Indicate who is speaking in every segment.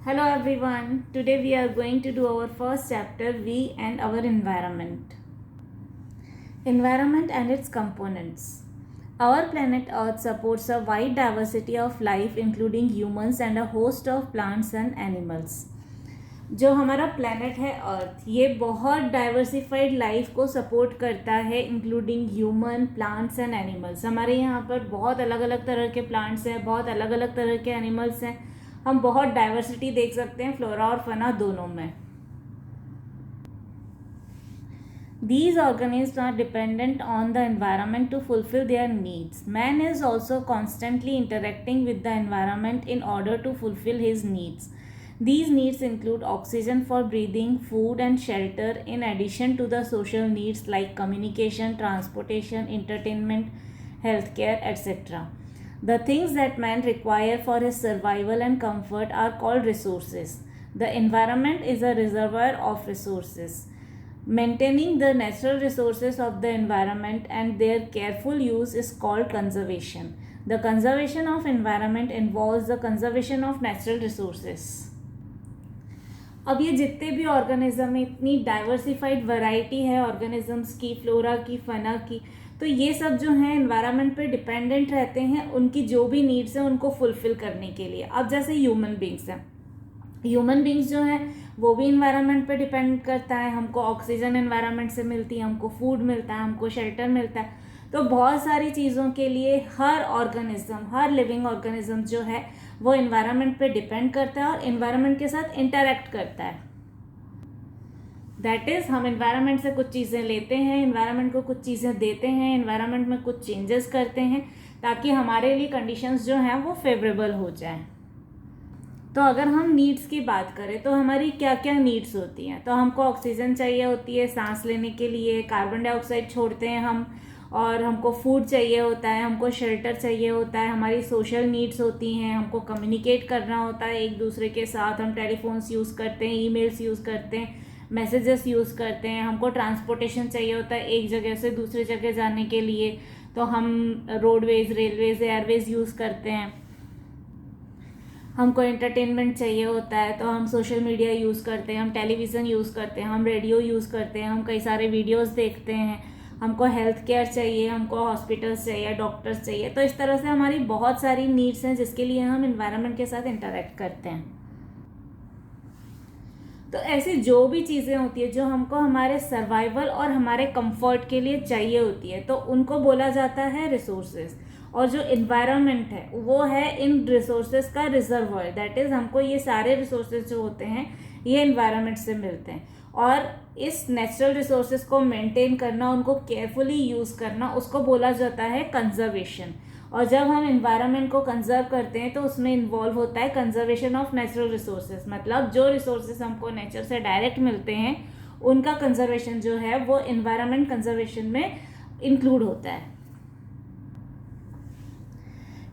Speaker 1: Hello everyone, today we are going to do our first chapter, We and Our Environment. Environment and its components. Our planet Earth supports a wide diversity of life including humans and a host of plants and animals. जो हमारा planet है अर्थ, ये बहुत diversified life को support करता है including human, plants and animals. हमारे यहाँ पर बहुत अलग अलग तरह के प्लांट्स हैं, बहुत अलग अलग तरह के एनिमल्स हैं. हम बहुत डाइवर्सिटी देख सकते हैं फ्लोरा और फना दोनों में. These organisms are dependent on the environment to fulfill their needs. Man is also constantly interacting with the environment in order to fulfill his needs. These needs include oxygen for breathing, food and shelter, in addition to the social needs like communication, transportation, entertainment, healthcare, etc. The things that man requires for his survival and comfort are called resources. The environment is a reservoir of resources. Maintaining the natural resources of the environment and their careful use is called conservation. The conservation of environment involves the conservation of natural resources. अब ये जितने भी organism है, इतनी diversified variety है organisms की, flora की, फना की, तो ये सब जो है एनवायरनमेंट पे डिपेंडेंट रहते हैं उनकी जो भी नीड्स हैं उनको फुलफिल करने के लिए. अब जैसे ह्यूमन बींग्स हैं, ह्यूमन बींग्स जो हैं वो भी इन्वायरमेंट पे डिपेंड करता है. हमको ऑक्सीजन इन्वायरमेंट से मिलती है, हमको फूड मिलता है, हमको शेल्टर मिलता है. तो बहुत सारी चीज़ों के लिए हर ऑर्गेनिज्म, हर लिविंग ऑर्गेनिज्म जो है वो इन्वायरमेंट पे डिपेंड करता है और इन्वायरमेंट के साथ इंटरेक्ट करता है. दैट इज़ हम इन्वायरमेंट से कुछ चीज़ें लेते हैं, इन्वायरमेंट को कुछ चीज़ें देते हैं, इन्वायरमेंट में कुछ चेंजेस करते हैं ताकि हमारे लिए कंडीशंस जो हैं वो फेवरेबल हो जाएं. तो अगर हम नीड्स की बात करें तो हमारी क्या क्या नीड्स होती हैं. तो हमको ऑक्सीजन चाहिए होती है सांस लेने के लिए, कार्बन डाइऑक्साइड छोड़ते हैं हम, और हमको फूड चाहिए होता है, हमको शेल्टर चाहिए होता है, हमारी सोशल नीड्स होती हैं, हमको कम्युनिकेट करना होता है एक दूसरे के साथ, हम टेलीफोन्स यूज़ करते हैं, ईमेल्स यूज़ करते हैं, मैसेजेस यूज़ करते हैं, हमको ट्रांसपोर्टेशन चाहिए होता है एक जगह से दूसरी जगह जाने के लिए, तो हम रोडवेज, रेलवेज, एयरवेज यूज़ करते हैं. हमको एंटरटेनमेंट चाहिए होता है तो हम सोशल मीडिया यूज़ करते हैं, हम टेलीविज़न यूज़ करते हैं, हम रेडियो यूज़ करते हैं, हम कई सारे वीडियोस देखते हैं. हमको हेल्थ केयर चाहिए, हमको हॉस्पिटल्स चाहिए, डॉक्टर्स चाहिए. तो इस तरह से हमारी बहुत सारी नीड्स हैं जिसके लिए हम इन्वायरमेंट के साथ इंटरेक्ट करते हैं. तो ऐसी जो भी चीज़ें होती है जो हमको हमारे सर्वाइवल और हमारे कंफर्ट के लिए चाहिए होती है तो उनको बोला जाता है रिसोर्सेज. और जो इन्वायरमेंट है वो है इन रिसोर्सेज का रिजर्वर. दैट इज़ हमको ये सारे रिसोर्सेज जो होते हैं ये इन्वायरमेंट से मिलते हैं और इस नेचुरल रिसोर्सेज को मेंटेन करना, उनको केयरफुली यूज़ करना, उसको बोला जाता है कंजर्वेशन. और जब हम इन्वायरमेंट को कंजर्व करते हैं तो उसमें इन्वॉल्व होता है कंजर्वेशन ऑफ नेचुरल रिसोर्सेज. मतलब जो रिसोर्सेज हमको नेचर से डायरेक्ट मिलते हैं उनका कंजर्वेशन जो है वो इन्वायरमेंट कंजर्वेशन में इंक्लूड होता है.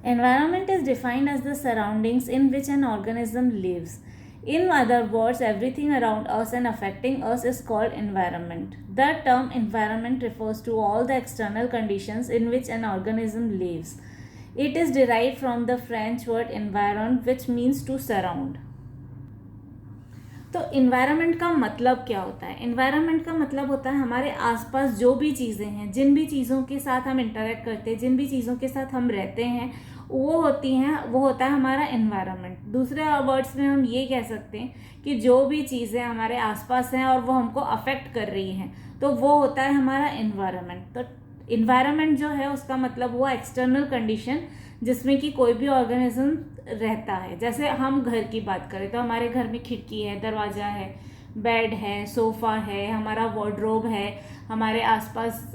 Speaker 1: Environment is defined as the surroundings in which an organism lives. In other words, everything around us and affecting us is called environment. The term environment refers to all the external conditions in which an organism lives. It is derived from the French word environ, which means to surround. तो environment का मतलब क्या होता है? Environment का मतलब होता है हमारे आसपास जो भी चीज़ें हैं, जिन भी चीज़ों के साथ हम इंटरेक्ट करते हैं, जिन भी चीज़ों के साथ हम रहते हैं, वो होता है हमारा इन्वायरमेंट. दूसरे वर्ड्स में हम ये कह सकते हैं कि जो भी चीज़ें हमारे आसपास हैं और वो हमको अफेक्ट कर रही हैं तो वो होता है हमारा इन्वायरमेंट. तो इन्वायरमेंट जो है उसका मतलब हुआ एक्सटर्नल कंडीशन जिसमें कि कोई भी ऑर्गेनिज्म रहता है. जैसे हम घर की बात करें तो हमारे घर में खिड़की है, दरवाज़ा है, बेड है, सोफ़ा है, हमारा वार्डरोब है, हमारे आसपास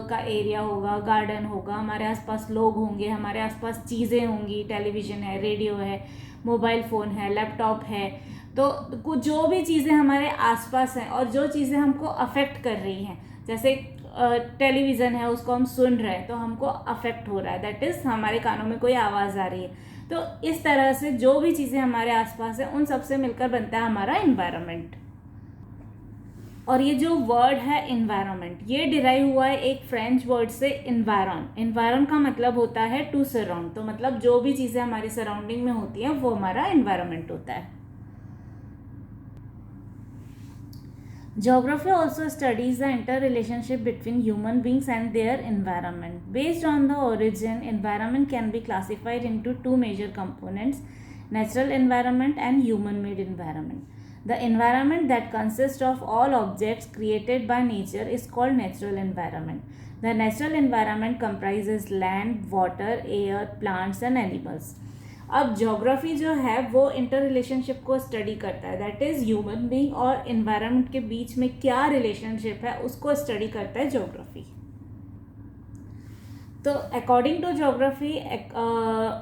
Speaker 1: का एरिया होगा, गार्डन होगा, हमारे आसपास लोग होंगे, हमारे आसपास चीज़ें होंगी, टेलीविज़न है, रेडियो है, मोबाइल फ़ोन है, लैपटॉप है. तो कुछ जो भी चीज़ें हमारे आसपास हैं और जो चीज़ें हमको अफेक्ट कर रही हैं, जैसे टेलीविज़न है उसको हम सुन रहे हैं तो हमको अफेक्ट हो रहा है. दैट इज़ हमारे कानों में कोई आवाज़ आ रही है. तो इस तरह से जो भी चीज़ें हमारे आसपास हैं उन सब से मिलकर बनता है हमारा इन्वायरमेंट. और ये जो वर्ड है इन्वायरमेंट, ये डिराइव हुआ है एक फ्रेंच वर्ड से इन्वायरन. इन्वायरन का मतलब होता है टू सराउंड. तो मतलब जो भी चीज़ें हमारी सराउंडिंग में होती हैं वो हमारा इन्वायरमेंट होता है. Geography also studies the interrelationship between human beings and their environment. Based on the origin, environment can be classified into two major components: natural environment and human-made environment. The environment that consists of all objects created by nature is called natural environment. The natural environment comprises land, water, air, plants and animals. अब geography जो है वो inter relationship को study करता है, that is human being और environment के बीच में क्या रिलेशनशिप है उसको स्टडी करता है ज्योग्राफी. तो अकॉर्डिंग टू ज्योग्राफी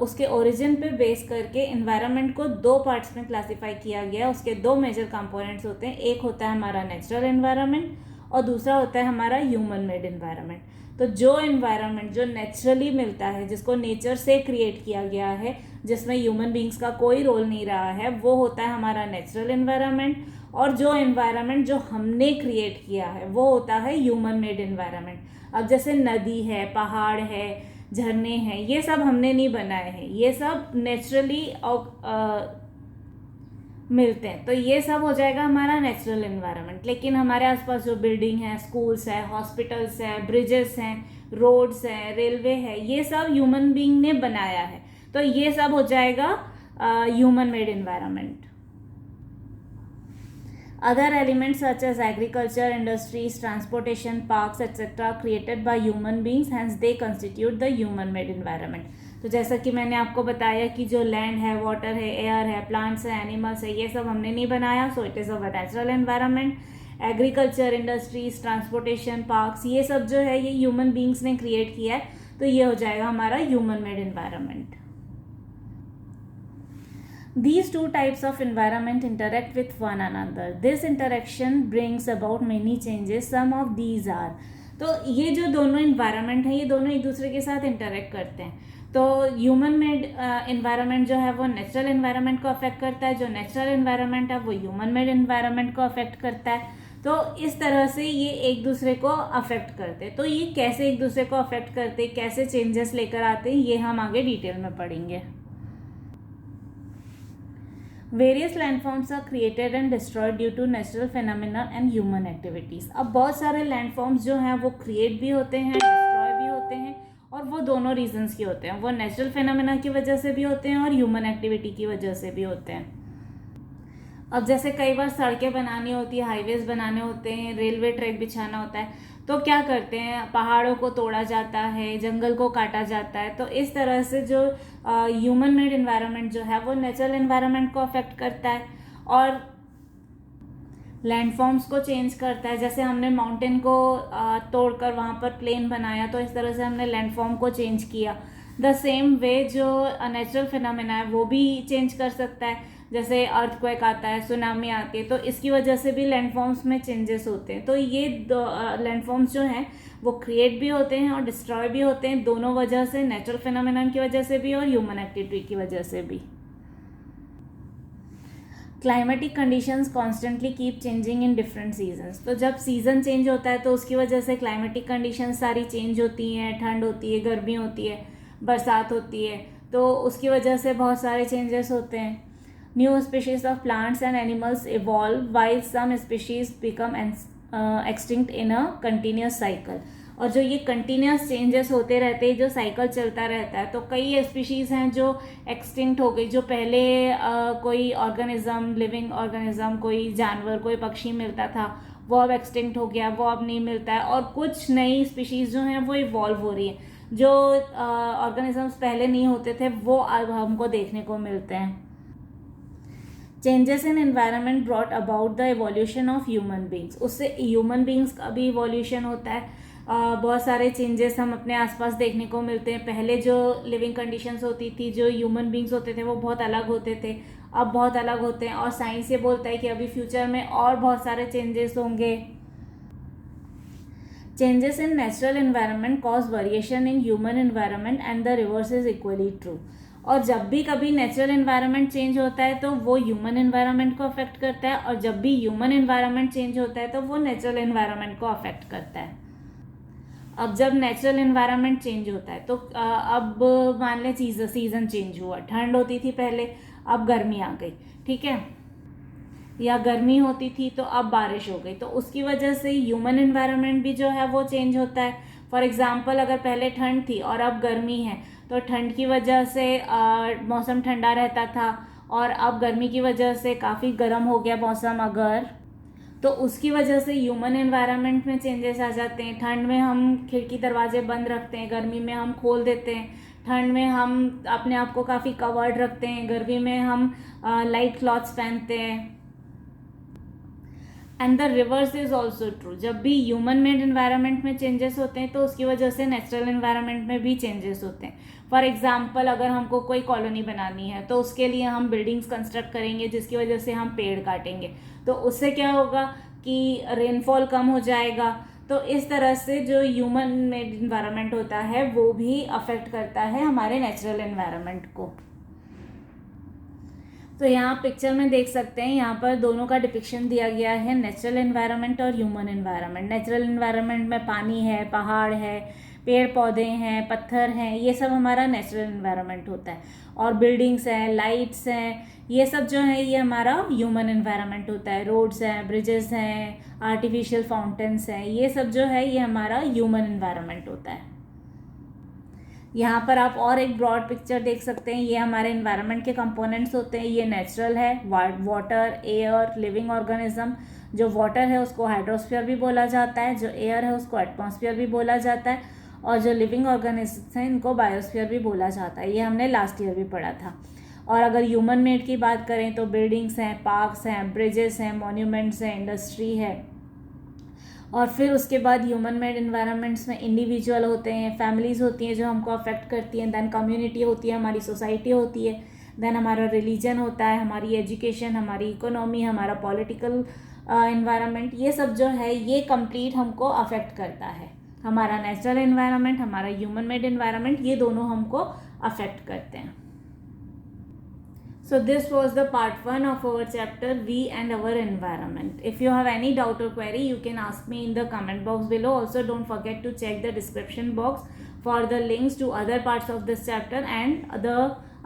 Speaker 1: उसके ओरिजिन पे बेस करके इन्वायरमेंट को दो पार्ट्स में क्लासिफाई किया गया है. उसके दो मेजर कंपोनेंट्स होते हैं, एक होता है हमारा नेचुरल एनवायरनमेंट और दूसरा होता है हमारा ह्यूमन मेड एनवायरनमेंट. तो जो एनवायरनमेंट जो नेचुरली मिलता है, जिसको नेचर से क्रिएट किया गया है, जिसमें ह्यूमन बींग्स का कोई रोल नहीं रहा है, वो होता है हमारा नेचुरल एनवायरनमेंट. और जो एनवायरनमेंट जो हमने क्रिएट किया है वो होता है ह्यूमन मेड एनवायरनमेंट. अब जैसे नदी है, पहाड़ है, झरने हैं, ये सब हमने नहीं बनाए हैं, ये सब नेचुरली मिलते हैं. तो ये सब हो जाएगा हमारा नेचुरल एनवायरनमेंट. लेकिन हमारे आसपास जो बिल्डिंग है, स्कूल्स है, हॉस्पिटल्स है, ब्रिजेस हैं, रोड्स हैं, रेलवे है, ये सब ह्यूमन बीइंग ने बनाया है. तो ये सब हो जाएगा human made environment. Other elements such as agriculture, industries, transportation, parks, etc. created by human beings, hence they constitute the human-made environment. तो जैसा कि मैंने आपको बताया कि जो लैंड है, वाटर है, एयर है, प्लांट्स है, एनिमल्स है, ये सब हमने नहीं बनाया, so it is our natural environment. Agriculture, industries, transportation, parks, ये सब जो है ये ह्यूमन बींग्स ने क्रिएट किया है, तो ये हो जाएगा हमारा human made environment. These two types of environment interact with one another. This interaction brings about many changes. Some of these are, तो ये जो दोनों इन्वायरमेंट हैं ये दोनों एक दूसरे के साथ इंटरेक्ट करते हैं. तो ह्यूमन मेड इन्वायरमेंट जो है वो नेचुरल इन्वायरमेंट को अफेक्ट करता है, जो नेचुरल इन्वायरमेंट है वो ह्यूमन मेड इन्वायरमेंट को अफेक्ट करता है. तो इस तरह से ये एक दूसरे को अफेक्ट करते हैं. तो ये कैसे एक दूसरे को अफेक्ट करते हैं, कैसे चेंजेस लेकर आते हैं, ये हम आगे डिटेल में पढ़ेंगे. Various landforms are created and destroyed due to natural phenomena and human activities. अब बहुत सारे लैंडफॉर्म्स जो हैं वो क्रिएट भी होते हैं, डिस्ट्रॉय भी होते हैं, और वो दोनों रीजंस के होते हैं. वो नेचुरल फेनोमेना की वजह से भी होते हैं और ह्यूमन एक्टिविटी की वजह से भी होते हैं. अब जैसे कई बार सड़कें बनानी होती है, हाईवेज बनाने होते हैं, रेलवे ट्रैक बिछाना होता है, तो क्या करते हैं, पहाड़ों को तोड़ा जाता है, जंगल को काटा जाता है. तो इस तरह से जो ह्यूमन मेड एनवायरनमेंट जो है वो नेचुरल एनवायरनमेंट को अफेक्ट करता है और लैंडफॉर्म्स को चेंज करता है. जैसे हमने माउंटेन को तोड़कर वहाँ पर प्लेन बनाया, तो इस तरह से हमने लैंडफॉर्म को चेंज किया. द सेम वे जो नेचुरल फिनोमेना है वो भी चेंज कर सकता है. जैसे अर्थक्वेक आता है, सुनामी आती है, तो इसकी वजह से भी लैंडफॉर्म्स में चेंजेस होते हैं. तो ये लैंडफॉर्म्स जो हैं वो क्रिएट भी होते हैं और डिस्ट्रॉय भी होते हैं, दोनों वजह से, नेचुरल फिनोमेना की वजह से भी और ह्यूमन एक्टिविटी की वजह से भी. Climatic conditions constantly keep changing in different seasons. तो जब सीज़न चेंज होता है तो उसकी वजह से क्लाइमेटिक कंडीशंस सारी चेंज होती हैं. ठंड होती है, गर्मी होती है, बरसात होती है, तो उसकी वजह से बहुत सारे चेंजेस होते हैं. New species of plants and animals evolve while some species become extinct in a continuous cycle. और जो ये कंटिन्यूस चेंजेस होते रहते हैं, जो साइकिल चलता रहता है, तो कई स्पीशीज़ हैं जो एक्सटिंक्ट हो गई. जो पहले कोई ऑर्गेनिज्म, लिविंग ऑर्गेनिज्म, कोई जानवर, कोई पक्षी मिलता था, वो अब एक्सटिंक्ट हो गया, वो अब नहीं मिलता है. और कुछ नई स्पीशीज़ जो हैं वो इवॉल्व हो रही हैं. जो ऑर्गेनिजम्स पहले नहीं होते थे वो अब हमको देखने को मिलते हैं. Changes in environment brought about the evolution of human beings. उससे ह्यूमन बींग्स का भी इवोल्यूशन होता है. बहुत सारे चेंजेस हम अपने आसपास देखने को मिलते हैं. पहले जो लिविंग कंडीशंस होती थी, जो ह्यूमन बींग्स होते थे, वो बहुत अलग होते थे, अब बहुत अलग होते हैं. और साइंस ये बोलता है कि अभी फ्यूचर में और बहुत सारे चेंजेस होंगे. Changes in natural environment cause variation in human environment and the reverse is equally true. और जब भी कभी नेचुरल एनवायरनमेंट चेंज होता है तो वो ह्यूमन एनवायरनमेंट को अफेक्ट करता है, और जब भी ह्यूमन एनवायरनमेंट चेंज होता है तो वो नेचुरल एनवायरनमेंट को अफेक्ट करता है. अब जब नेचुरल एनवायरनमेंट चेंज होता है तो अब मान लें सीज़न चेंज हुआ. ठंड होती थी पहले, अब गर्मी आ गई, ठीक है. या गर्मी होती थी तो अब बारिश हो गई, तो उसकी वजह से ह्यूमन एनवायरनमेंट भी जो है वो चेंज होता है। फॉर एग्जांपल अगर पहले ठंड थी और अब गर्मी है, तो ठंड की वजह से मौसम ठंडा रहता था और अब गर्मी की वजह से काफ़ी गर्म हो गया मौसम अगर, तो उसकी वजह से ह्यूमन एनवायरनमेंट में चेंजेस आ जाते हैं। ठंड में हम खिड़की दरवाजे बंद रखते हैं, गर्मी में हम खोल देते हैं। ठंड में हम अपने आप को काफ़ी कवर्ड रखते हैं, गर्मी में हम लाइट क्लॉथ्स पहनते हैं। And the reverse is also true, जब भी ह्यूमन मेड एनवायरनमेंट में चेंजेस होते हैं तो उसकी वजह से नेचुरल एनवायरनमेंट में भी चेंजेस होते हैं। फॉर एग्जाम्पल अगर हमको कोई कॉलोनी बनानी है तो उसके लिए हम बिल्डिंग्स कंस्ट्रक्ट करेंगे, जिसकी वजह से हम पेड़ काटेंगे, तो उससे क्या होगा कि रेनफॉल कम हो जाएगा। तो इस तरह से जो ह्यूमन मेड एनवायरनमेंट होता है वो भी अफेक्ट करता है हमारे नेचुरल एनवायरनमेंट को। तो यहाँ पिक्चर में देख सकते हैं, यहाँ पर दोनों का डिपिक्शन दिया गया है, नेचुरल एनवायरनमेंट और ह्यूमन एनवायरनमेंट। नेचुरल एनवायरनमेंट में पानी है, पहाड़ है, पेड़ पौधे हैं, पत्थर हैं, ये सब हमारा नेचुरल एनवायरनमेंट होता है। और बिल्डिंग्स हैं, लाइट्स हैं, ये सब जो है ये हमारा ह्यूमन एनवायरनमेंट होता है। रोड्स हैं, ब्रिजेस हैं, आर्टिफिशियल फाउंटेन्स हैं, ये सब जो है ये हमारा ह्यूमन एनवायरनमेंट होता है। यहाँ पर आप और एक ब्रॉड पिक्चर देख सकते हैं, ये हमारे एनवायरनमेंट के कंपोनेंट्स होते हैं। ये नेचुरल है, वाटर, एयर, लिविंग ऑर्गेनिज्म। जो वाटर है उसको हाइड्रोस्फीयर भी बोला जाता है, जो एयर है उसको एटमॉस्फेयर भी बोला जाता है, और जो लिविंग ऑर्गेनिज्म हैं इनको बायोस्फीयर भी बोला जाता है। ये हमने लास्ट ईयर भी पढ़ा था। और अगर ह्यूमन मेड की बात करें तो बिल्डिंग्स हैं, पार्क्स हैं, ब्रिजेस हैं, मॉन्यूमेंट्स हैं, इंडस्ट्री है। और फिर उसके बाद ह्यूमन मेड इन्वायरमेंट्स में इंडिविजुअल होते हैं, फैमिलीज़ होती हैं जो हमको अफेक्ट करती हैं, देन कम्युनिटी होती है, हमारी सोसाइटी होती है, देन हमारा रिलीजन होता है, हमारी एजुकेशन, हमारी इकोनॉमी, हमारा पॉलिटिकल इन्वायरमेंट, ये सब जो है ये कंप्लीट हमको अफेक्ट करता है। हमारा नेचुरल इन्वायरमेंट, हमारा ह्यूमन मेड इन्वायरमेंट, ये दोनों हमको अफेक्ट करते हैं। So this was the part 1 of our chapter We and Our Environment. If you have any doubt or query, you can ask me in the comment box below. Also don't forget to check the description box for the links to other parts of this chapter and the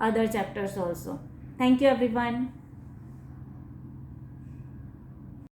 Speaker 1: other chapters also. Thank you everyone.